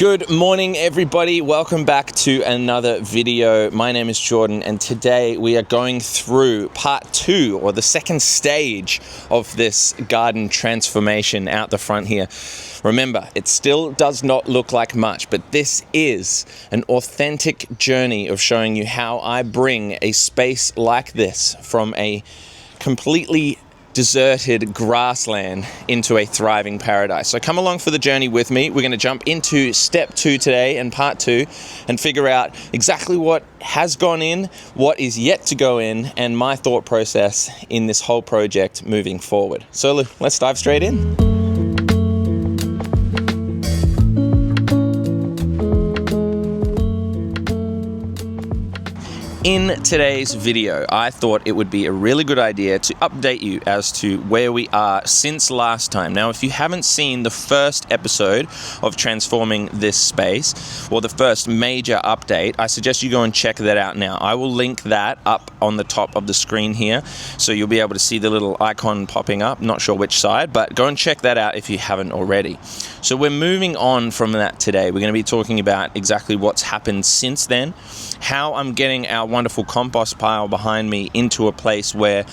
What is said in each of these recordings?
Good morning, everybody. Welcome back to another video. My name is Jordan, and today we are going through part 2, or the second stage of this garden transformation out the front here. Remember, it still does not look like much, but this is an authentic journey of showing you how I bring a space like this from a completely deserted grassland into a thriving paradise. So come along for the journey with me. We're going to jump into step 2 today and part 2 and figure out exactly what has gone in, what is yet to go in, and my thought process in this whole project moving forward. So let's dive straight in. In today's video, I thought it would be a really good idea to update you as to where we are since last time. Now, if you haven't seen the first episode of transforming this space, or the first major update, I suggest you go and check that out now. I will link that up on the top of the screen here, so you'll be able to see the little icon popping up. Not sure which side, but go and check that out if you haven't already. So we're moving on from that today. We're going to be talking about exactly what's happened since then, how I'm getting our wonderful compost pile behind me into a place where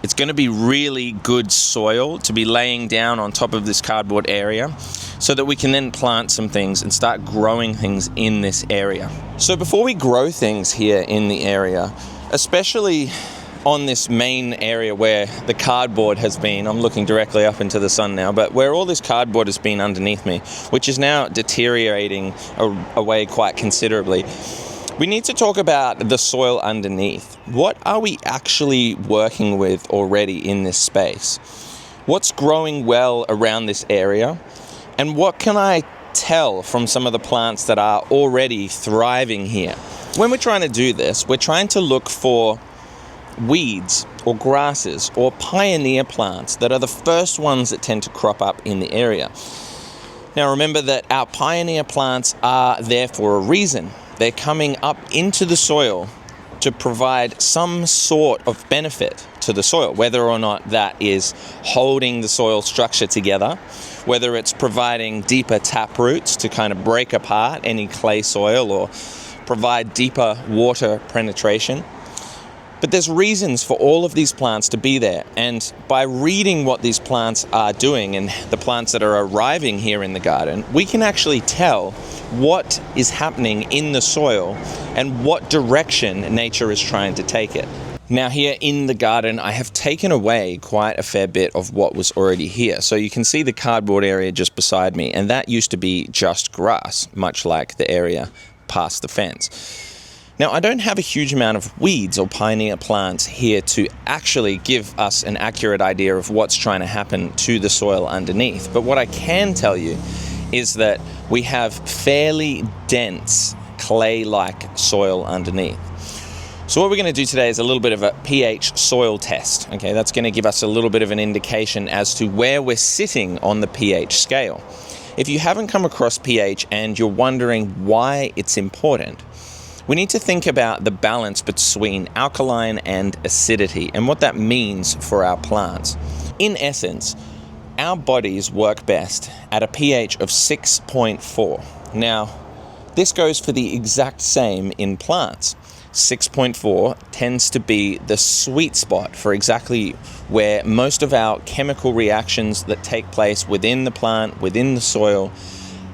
it's going to be really good soil to be laying down on top of this cardboard area, so that we can then plant some things and start growing things in this area. So before we grow things here in the area, especially on this main area where the cardboard has been, I'm looking directly up into the sun now, but where all this cardboard has been underneath me, which is now deteriorating away quite considerably, we need to talk about the soil underneath. What are we actually working with already in this space? What's growing well around this area? And what can I tell from some of the plants that are already thriving here? When we're trying to do this, we're trying to look for weeds or grasses or pioneer plants that are the first ones that tend to crop up in the area. Now remember that our pioneer plants are there for a reason. They're coming up into the soil to provide some sort of benefit to the soil, whether or not that is holding the soil structure together, whether it's providing deeper tap roots to kind of break apart any clay soil or provide deeper water penetration. But there's reasons for all of these plants to be there, and by reading what these plants are doing and the plants that are arriving here in the garden, we can actually tell what is happening in the soil and what direction nature is trying to take it. Now here in the garden, I have taken away quite a fair bit of what was already here. So you can see the cardboard area just beside me, and that used to be just grass, much like the area past the fence. Now, I don't have a huge amount of weeds or pioneer plants here to actually give us an accurate idea of what's trying to happen to the soil underneath. But what I can tell you is that we have fairly dense clay-like soil underneath. So what we're going to do today is a little bit of a pH soil test. Okay, that's going to give us a little bit of an indication as to where we're sitting on the pH scale. If you haven't come across pH and you're wondering why it's important, we need to think about the balance between alkaline and acidity and what that means for our plants. In essence, our bodies work best at a pH of 6.4. Now, this goes for the exact same in plants. 6.4 tends to be the sweet spot for exactly where most of our chemical reactions that take place within the plant, within the soil,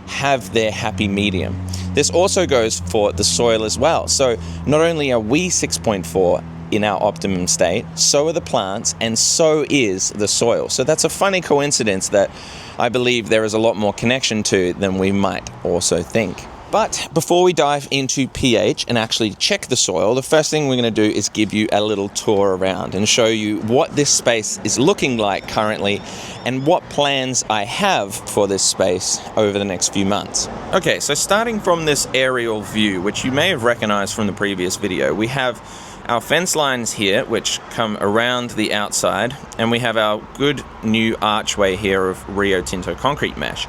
have their happy medium. This also goes for the soil as well. So not only are we 6.4 in our optimum state, so are the plants, and so is the soil. So that's a funny coincidence that I believe there is a lot more connection to than we might also think. But before we dive into pH and actually check the soil, the first thing we're going to do is give you a little tour around and show you what this space is looking like currently and what plans I have for this space over the next few months. Okay, so starting from this aerial view, which you may have recognized from the previous video, we have our fence lines here, which come around the outside, and we have our good new archway here of Rio Tinto concrete mesh.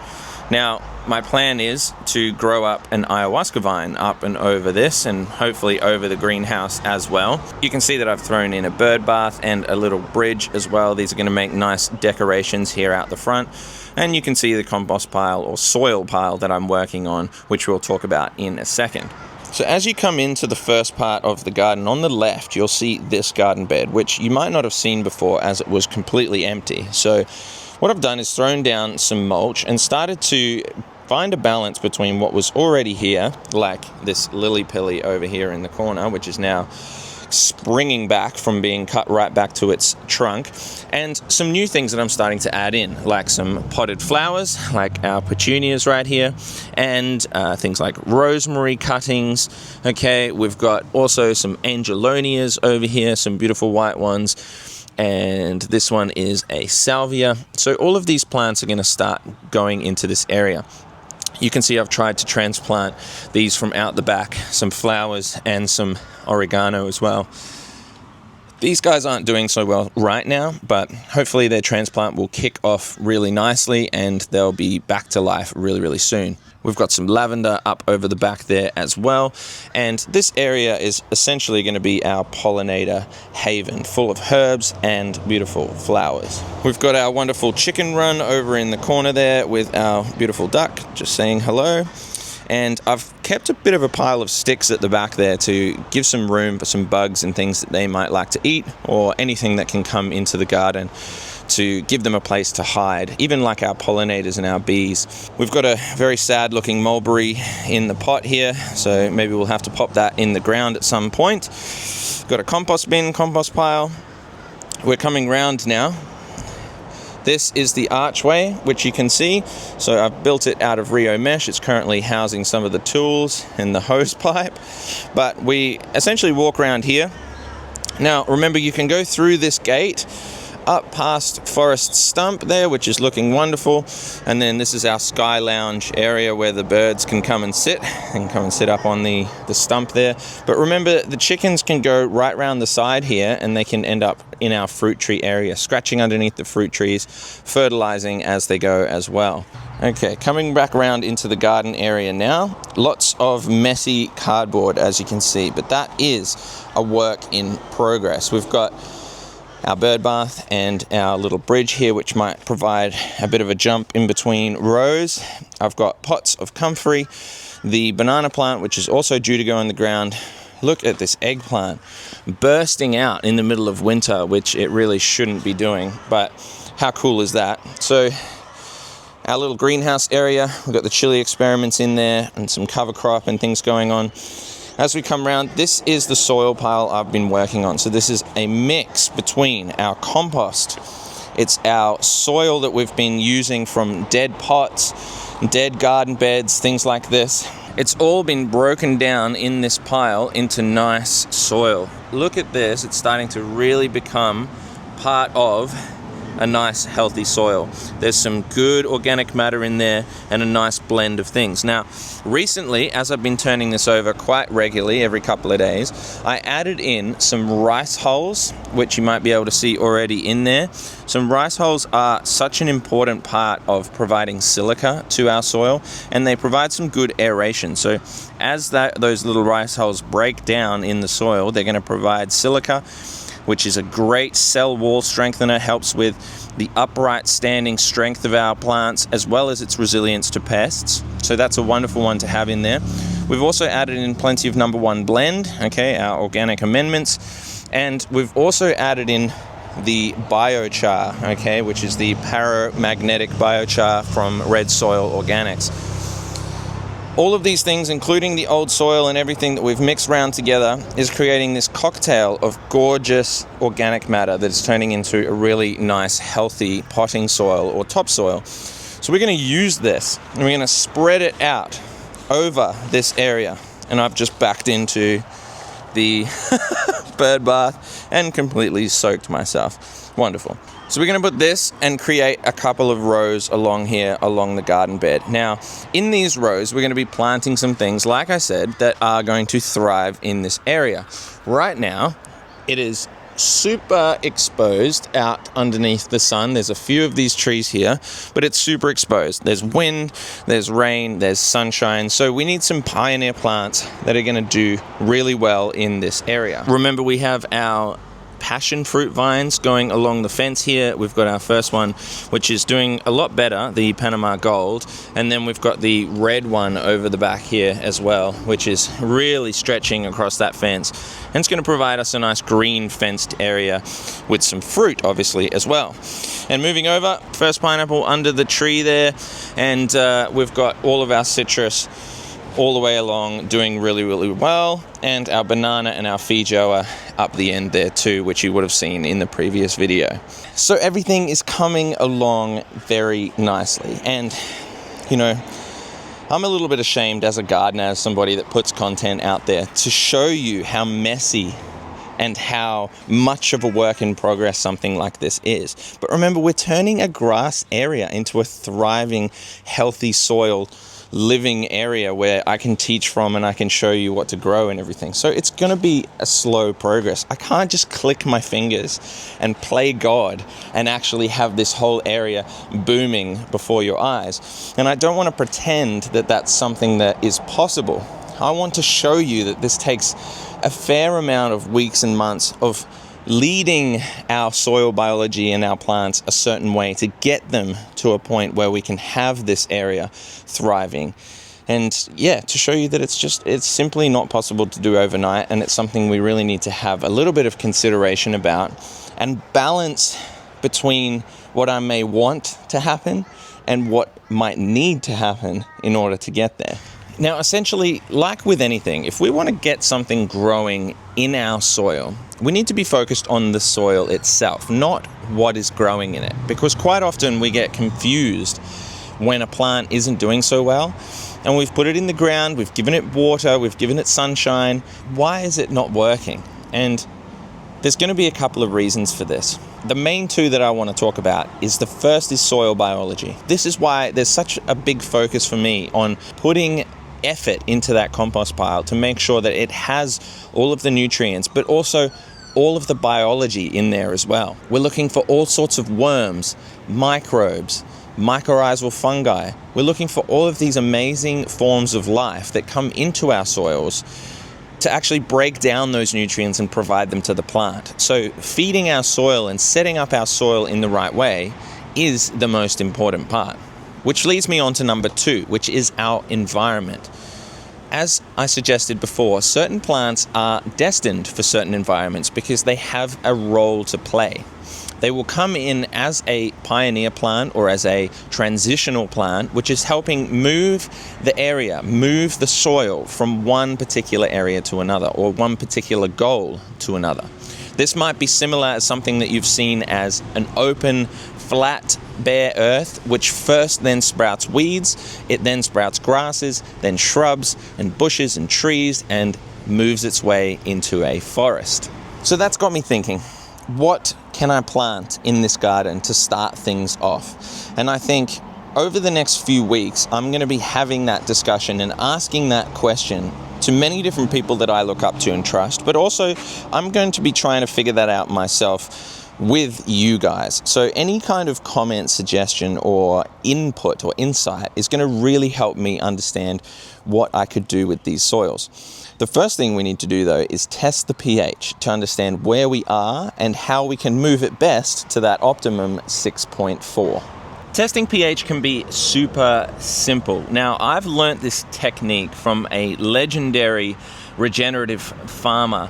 Now, my plan is to grow up an ayahuasca vine up and over this, and hopefully over the greenhouse as well. You can see that I've thrown in a bird bath and a little bridge as well. These are going to make nice decorations here out the front. And you can see the compost pile or soil pile that I'm working on, which we'll talk about in a second. So as you come into the first part of the garden, on the left, you'll see this garden bed, which you might not have seen before as it was completely empty. So what I've done is thrown down some mulch and started to find a balance between what was already here, like this lily pilly over here in the corner, which is now springing back from being cut right back to its trunk, and some new things that I'm starting to add in, like some potted flowers, like our petunias right here, and things like rosemary cuttings. Okay, we've got also some angelonias over here, some beautiful white ones, and this one is a salvia. So all of these plants are going to start going into this area. You can see I've tried to transplant these from out the back, some flowers and some oregano as well. These guys aren't doing so well right now, but hopefully their transplant will kick off really nicely and they'll be back to life really, really soon. We've got some lavender up over the back there as well. And this area is essentially going to be our pollinator haven, full of herbs and beautiful flowers. We've got our wonderful chicken run over in the corner there with our beautiful duck just saying hello. And I've kept a bit of a pile of sticks at the back there to give some room for some bugs and things that they might like to eat, or anything that can come into the garden, to give them a place to hide, even like our pollinators and our bees. We've got a very sad looking mulberry in the pot here, so maybe we'll have to pop that in the ground at some point. Got a compost bin, compost pile. We're coming round now. This is the archway, which you can see. So I've built it out of Rio mesh. It's currently housing some of the tools and the hose pipe, but we essentially walk around here. Now remember, you can go through this gate up past Forest Stump there, which is looking wonderful, and then this is our sky lounge area where the birds can come and sit up on the stump there. But remember, the chickens can go right around the side here and they can end up in our fruit tree area, scratching underneath the fruit trees, fertilizing as they go as well. Okay, coming back around into the garden area now. Lots of messy cardboard, as you can see, but that is a work in progress. We've got our bird bath and our little bridge here, which might provide a bit of a jump in between rows. I've got pots of comfrey, the banana plant, which is also due to go in the ground. Look at this eggplant bursting out in the middle of winter, which it really shouldn't be doing, but how cool is that? So our little greenhouse area, we've got the chili experiments in there and some cover crop and things going on. As we come around, this is the soil pile I've been working on. So this is a mix between our compost, it's our soil that we've been using from dead pots, dead garden beds, things like this. It's all been broken down in this pile into nice soil. Look at this, it's starting to really become part of a nice healthy soil. There's some good organic matter in there and a nice blend of things. Now, recently, as I've been turning this over quite regularly every couple of days, I added in some rice hulls, which you might be able to see already in there. Some rice hulls are such an important part of providing silica to our soil, and they provide some good aeration. So as those little rice hulls break down in the soil, they're going to provide silica, which is a great cell wall strengthener, helps with the upright standing strength of our plants as well as its resilience to pests. So that's a wonderful one to have in there. We've also added in plenty of number one blend, okay, our organic amendments, and we've also added in the biochar, okay, which is the paramagnetic biochar from Red Soil Organics. All of these things, including the old soil and everything that we've mixed around together, is creating this cocktail of gorgeous organic matter that is turning into a really nice, healthy potting soil or topsoil. So we're going to use this and we're going to spread it out over this area. And I've just backed into the bird bath and completely soaked myself. Wonderful. So we're going to put this and create a couple of rows along here, along the garden bed. Now, in these rows, we're going to be planting some things, like I said, that are going to thrive in this area. Right now, it is super exposed out underneath the sun. There's a few of these trees here, but it's super exposed. There's wind, there's rain, there's sunshine. So we need some pioneer plants that are going to do really well in this area. Remember, we have our passion fruit vines going along the fence here. We've got our first one, which is doing a lot better, the Panama Gold, and then we've got the red one over the back here as well, which is really stretching across that fence, and it's going to provide us a nice green fenced area with some fruit obviously as well. And moving over, first pineapple under the tree there, and we've got all of our citrus all the way along doing really, really well, and our banana and our feijoa up the end there too, which you would have seen in the previous video. So everything is coming along very nicely, and you know, I'm a little bit ashamed as a gardener, as somebody that puts content out there, to show you how messy and how much of a work in progress something like this is. But remember, we're turning a grass area into a thriving, healthy soil living area where I can teach from and I can show you what to grow and everything. So it's going to be a slow progress. I can't just click my fingers and play God and actually have this whole area booming before your eyes. And I don't want to pretend that that's something that is possible. I want to show you that this takes a fair amount of weeks and months of leading our soil biology and our plants a certain way to get them to a point where we can have this area thriving. And yeah, to show you that it's simply not possible to do overnight, and it's something we really need to have a little bit of consideration about and balance between what I may want to happen and what might need to happen in order to get there. Now, essentially, like with anything, if we want to get something growing in our soil, we need to be focused on the soil itself, not what is growing in it. Because quite often we get confused when a plant isn't doing so well, and we've put it in the ground, we've given it water, we've given it sunshine. Why is it not working? And there's going to be a couple of reasons for this. The main two that I want to talk about is the first is soil biology. This is why there's such a big focus for me on putting effort into that compost pile to make sure that it has all of the nutrients, but also all of the biology in there as well. We're looking for all sorts of worms, microbes, mycorrhizal fungi. We're looking for all of these amazing forms of life that come into our soils to actually break down those nutrients and provide them to the plant. So feeding our soil and setting up our soil in the right way is the most important part. Which leads me on to number 2, which is our environment. As I suggested before, certain plants are destined for certain environments because they have a role to play. They will come in as a pioneer plant or as a transitional plant, which is helping move the area, move the soil from one particular area to another, or one particular goal to another. This might be similar as something that you've seen as an open, flat, bare earth, which first then sprouts weeds, it then sprouts grasses, then shrubs and bushes and trees, and moves its way into a forest. So that's got me thinking, what can I plant in this garden to start things off? And I think over the next few weeks, I'm going to be having that discussion and asking that question to many different people that I look up to and trust, but also I'm going to be trying to figure that out myself with you guys. So any kind of comment, suggestion, or input or insight is going to really help me understand what I could do with these soils. The first thing we need to do, though, is test the pH to understand where we are and how we can move it best to that optimum 6.4. Testing pH can be super simple. Now, I've learnt this technique from a legendary regenerative farmer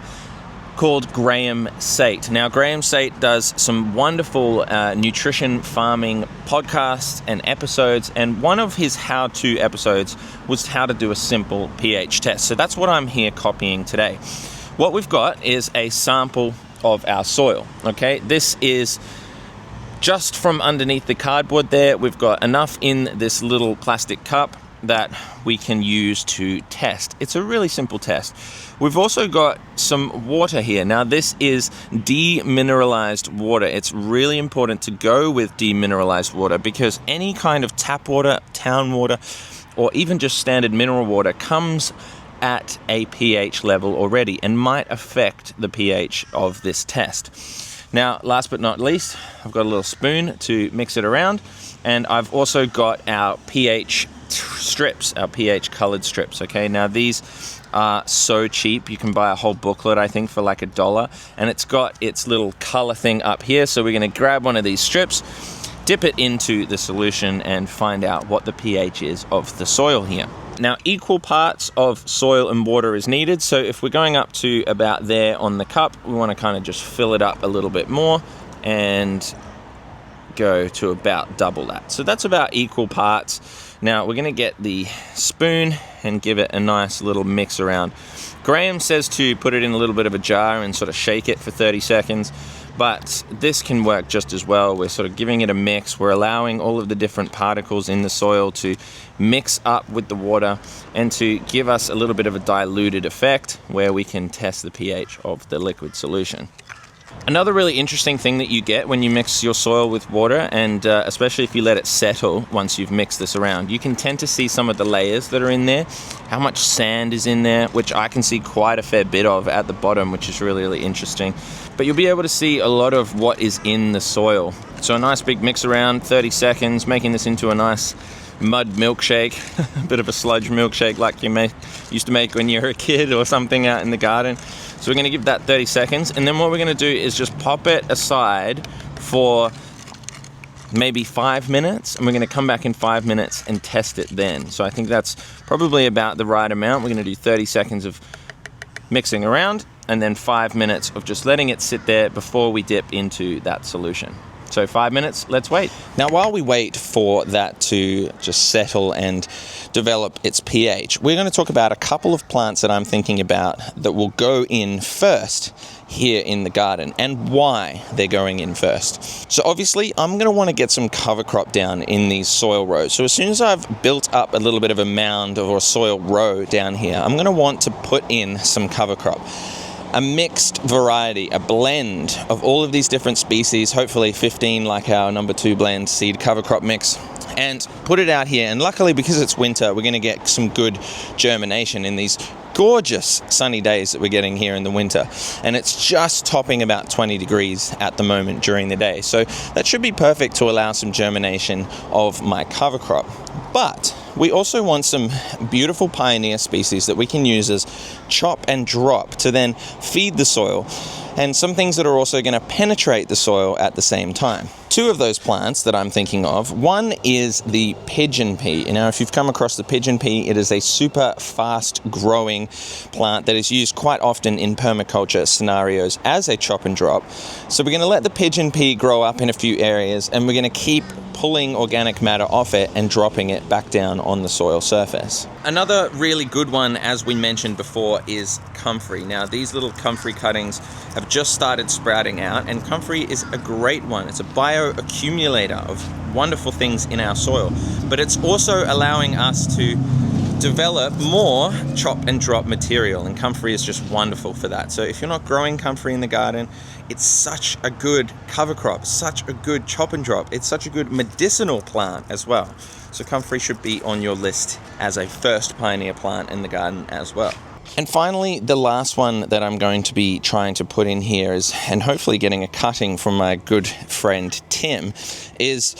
called Graham Sate. Now, Graham Sate does some wonderful nutrition farming podcasts and episodes, and one of his how-to episodes was how to do a simple pH test. So that's what I'm here copying today. What we've got is a sample of our soil, okay? This is just from underneath the cardboard there. We've got enough in this little plastic cup that we can use to test. It's a really simple test. We've also got some water here. Now, this is demineralized water. It's really important to go with demineralized water because any kind of tap water, town water, or even just standard mineral water comes at a pH level already and might affect the pH of this test. Now, last but not least, I've got a little spoon to mix it around, and I've also got our pH strips, our pH colored strips, okay? Now, these are so cheap. You can buy a whole booklet, I think, for like $1, and it's got its little color thing up here. So we're gonna grab one of these strips, dip it into the solution, and find out what the pH is of the soil here. Now, equal parts of soil and water is needed. So if we're going up to about there on the cup, we want to kind of just fill it up a little bit more and go to about double that. So that's about equal parts. Now we're going to get the spoon and give it a nice little mix around. Graham says to put it in a little bit of a jar and sort of shake it for 30 seconds. But this can work just as well. We're sort of giving it a mix. We're allowing all of the different particles in the soil to mix up with the water and to give us a little bit of a diluted effect where we can test the pH of the liquid solution. Another really interesting thing that you get when you mix your soil with water, and especially if you let it settle once you've mixed this around, you can tend to see some of the layers that are in there, how much sand is in there, which I can see quite a fair bit of at the bottom, which is really, really interesting. But you'll be able to see a lot of what is in the soil. So a nice big mix around, 30 seconds, making this into a nice mud milkshake, a bit of a sludge milkshake like you used to make when you were a kid or something out in the garden. So we're going to give that 30 seconds, and then what we're going to do is just pop it aside for maybe 5 minutes, and we're going to come back in 5 minutes and test it then. So I think that's probably about the right amount. We're going to do 30 seconds of mixing around and then 5 minutes of just letting it sit there before we dip into that solution. So 5 minutes, let's wait. Now, while we wait for that to just settle and develop its pH, we're going to talk about a couple of plants that I'm thinking about that will go in first here in the garden and why they're going in first. So obviously, I'm going to want to get some cover crop down in these soil rows. So as soon as I've built up a little bit of a mound or a soil row down here, I'm going to want to put in some cover crop. A mixed variety, a blend of all of these different species, hopefully 15 like our number 2 blend seed cover crop mix, and put it out here. And luckily, because it's winter, we're going to get some good germination in these gorgeous sunny days that we're getting here in the winter. And it's just topping about 20 degrees at the moment during the day. So that should be perfect to allow some germination of my cover crop. But we also want some beautiful pioneer species that we can use as chop and drop to then feed the soil, and some things that are also going to penetrate the soil at the same time. 2 of those plants that I'm thinking of, one is the pigeon pea. Now, if you've come across the pigeon pea, it is a super fast growing plant that is used quite often in permaculture scenarios as a chop and drop. So we're going to let the pigeon pea grow up in a few areas, and we're going to keep pulling organic matter off it and dropping it back down on the soil surface. Another really good one, as we mentioned before, is comfrey. Now, these little comfrey cuttings have just started sprouting out, and comfrey is a great one. It's a bioaccumulator of wonderful things in our soil, but it's also allowing us to develop more chop and drop material, and comfrey is just wonderful for that. So if you're not growing comfrey in the garden, it's such a good cover crop, such a good chop and drop. It's such a good medicinal plant as well. So comfrey should be on your list as a first pioneer plant in the garden as well. And finally, the last one that I'm going to be trying to put in here is, and hopefully getting a cutting from my good friend Tim, is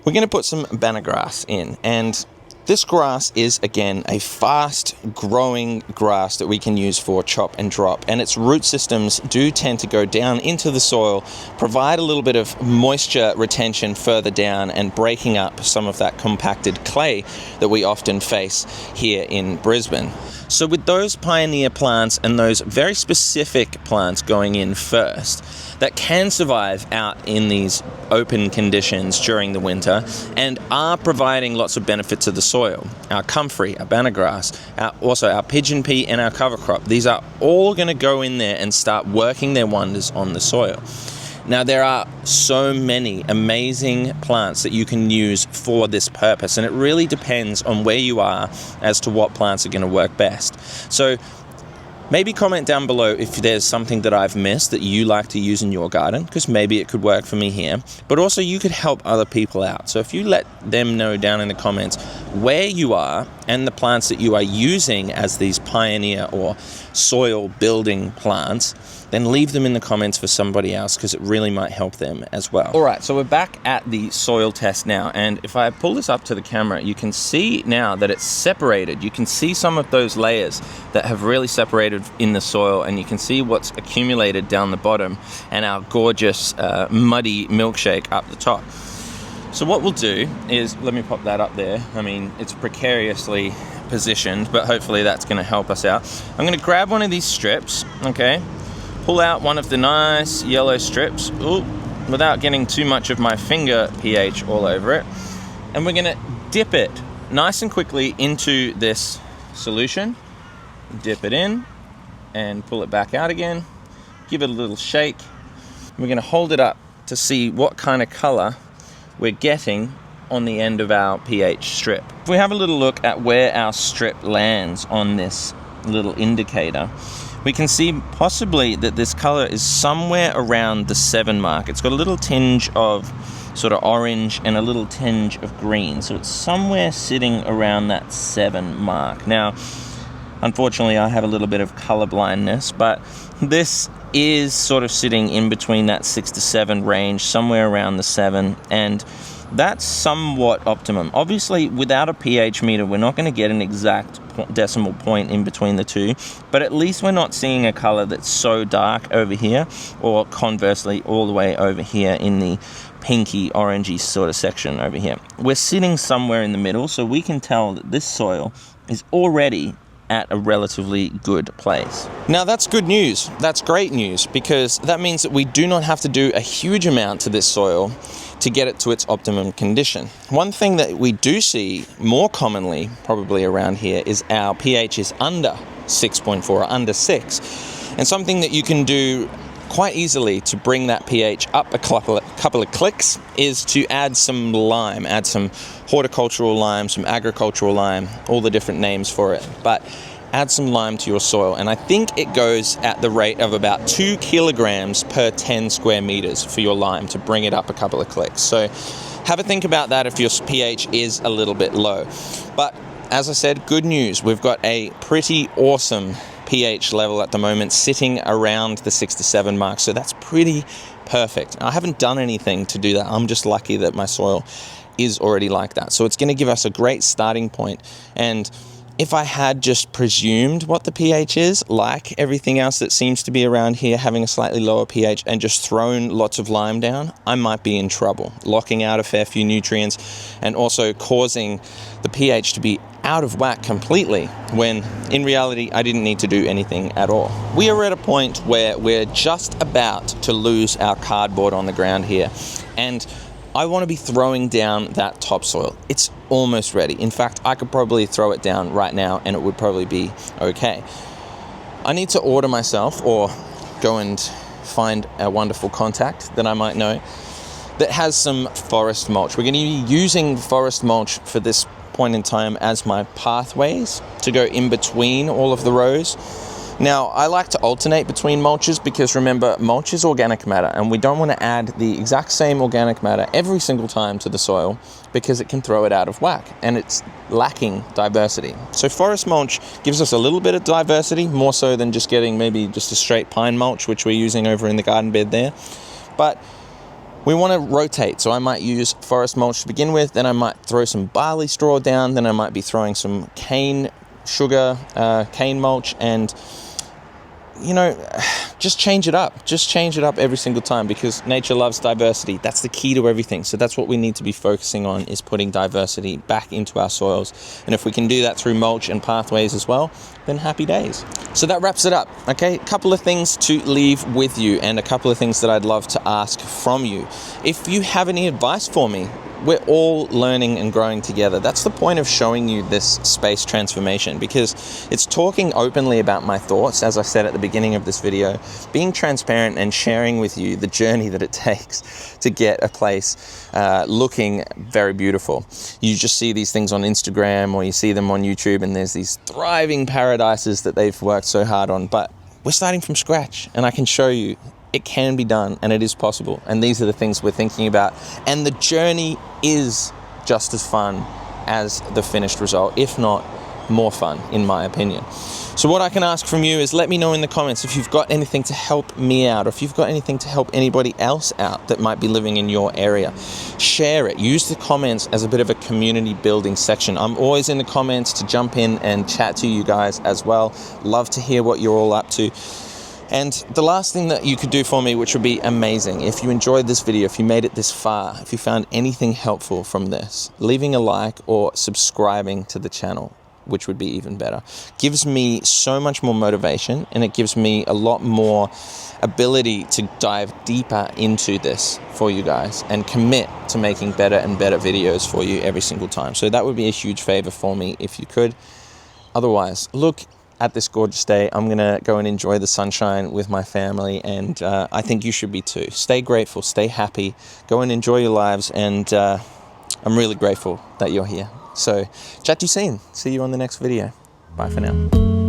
we're going to put some banner grass in. And this grass is, again, a fast-growing grass that we can use for chop and drop, and its root systems do tend to go down into the soil, provide a little bit of moisture retention further down, and breaking up some of that compacted clay that we often face here in Brisbane. So with those pioneer plants and those very specific plants going in first, that can survive out in these open conditions during the winter and are providing lots of benefit to the soil. Our comfrey, our banner grass, also our pigeon pea and our cover crop, these are all going to go in there and start working their wonders on the soil. Now, there are so many amazing plants that you can use for this purpose, and it really depends on where you are as to what plants are going to work best. So maybe comment down below if there's something that I've missed that you like to use in your garden, because maybe it could work for me here. But also, you could help other people out. So if you let them know down in the comments where you are and the plants that you are using as these pioneer or soil building plants, then leave them in the comments for somebody else, because it really might help them as well. All right, so we're back at the soil test now, and if I pull this up to the camera, you can see now that it's separated. You can see some of those layers that have really separated in the soil, and you can see what's accumulated down the bottom and our gorgeous muddy milkshake up the top. So what we'll do is, let me pop that up there. I mean, it's precariously positioned, but hopefully that's going to help us out. I'm going to grab one of these strips, okay? Pull out one of the nice yellow strips, without getting too much of my finger pH all over it. And we're going to dip it nice and quickly into this solution. Dip it in and pull it back out again. Give it a little shake. We're going to hold it up to see what kind of color we're getting on the end of our pH strip. If we have a little look at where our strip lands on this little indicator, we can see possibly that this color is somewhere around the 7 mark. It's got a little tinge of sort of orange and a little tinge of green. So it's somewhere sitting around that 7 mark. Now, unfortunately, I have a little bit of color blindness, but this is sort of sitting in between that 6 to 7 range, somewhere around the 7, and that's somewhat optimum. Obviously, without a pH meter, we're not going to get an exact decimal point in between the two, but at least we're not seeing a color that's so dark over here, or conversely all the way over here in the pinky orangey sort of section over here. We're sitting somewhere in the middle, so we can tell that this soil is already at a relatively good place. Now that's good news. That's great news, because that means that we do not have to do a huge amount to this soil to get it to its optimum condition. One thing that we do see more commonly probably around here is our pH is under 6.4 or under 6. And something that you can do quite easily to bring that pH up a couple of clicks is to add some lime, add some horticultural lime, some agricultural lime, all the different names for it. But add some lime to your soil, and I think it goes at the rate of about 2 kilograms per 10 square meters for your lime to bring it up a couple of clicks. So have a think about that if your pH is a little bit low. But as I said, good news, we've got a pretty awesome pH level at the moment, sitting around the 6 to 7 mark, so that's pretty perfect. I haven't done anything to do that. I'm just lucky that my soil is already like that. So it's going to give us a great starting point. And if I had just presumed what the pH is, like everything else that seems to be around here having a slightly lower pH, and just thrown lots of lime down, I might be in trouble, locking out a fair few nutrients and also causing the pH to be out of whack completely, when in reality I didn't need to do anything at all. We are at a point where we're just about to lose our cardboard on the ground here, and I want to be throwing down that topsoil. It's almost ready. In fact, I could probably throw it down right now and it would probably be okay. I need to order myself, or go and find a wonderful contact that I might know that has some forest mulch. We're going to be using forest mulch for this point in time as my pathways to go in between all of the rows. Now, I like to alternate between mulches, because remember, mulch is organic matter, and we don't want to add the exact same organic matter every single time to the soil, because it can throw it out of whack and it's lacking diversity. So forest mulch gives us a little bit of diversity, more so than just getting maybe just a straight pine mulch, which we're using over in the garden bed there. But we want to rotate, so I might use forest mulch to begin with, then I might throw some barley straw down, then I might be throwing some cane mulch, and just change it up. Just change it up every single time, because nature loves diversity. That's the key to everything. So that's what we need to be focusing on, is putting diversity back into our soils. And if we can do that through mulch and pathways as well, then happy days. So that wraps it up. Okay, a couple of things to leave with you, and a couple of things that I'd love to ask from you. If you have any advice for me, we're all learning and growing together. That's the point of showing you this space transformation, because it's talking openly about my thoughts, as I said at the beginning of this video, being transparent and sharing with you the journey that it takes to get a place looking very beautiful. You just see these things on Instagram, or you see them on YouTube, and there's these thriving paradises that they've worked so hard on, but we're starting from scratch, and I can show you it can be done, and it is possible. And these are the things we're thinking about. And the journey is just as fun as the finished result, if not more fun, in my opinion. So what I can ask from you is let me know in the comments if you've got anything to help me out, or if you've got anything to help anybody else out that might be living in your area. Share it. Use the comments as a bit of a community building section. I'm always in the comments to jump in and chat to you guys as well. Love to hear what you're all up to. And the last thing that you could do for me, which would be amazing, if you enjoyed this video, if you made it this far, if you found anything helpful from this, leaving a like or subscribing to the channel, which would be even better, gives me so much more motivation, and it gives me a lot more ability to dive deeper into this for you guys and commit to making better and better videos for you every single time. So that would be a huge favor for me if you could. Otherwise, look at this gorgeous day. I'm gonna go and enjoy the sunshine with my family, and I think you should be too. Stay grateful, stay happy, go and enjoy your lives, and I'm really grateful that you're here. So chat to you soon. See you on the next video. Bye for now.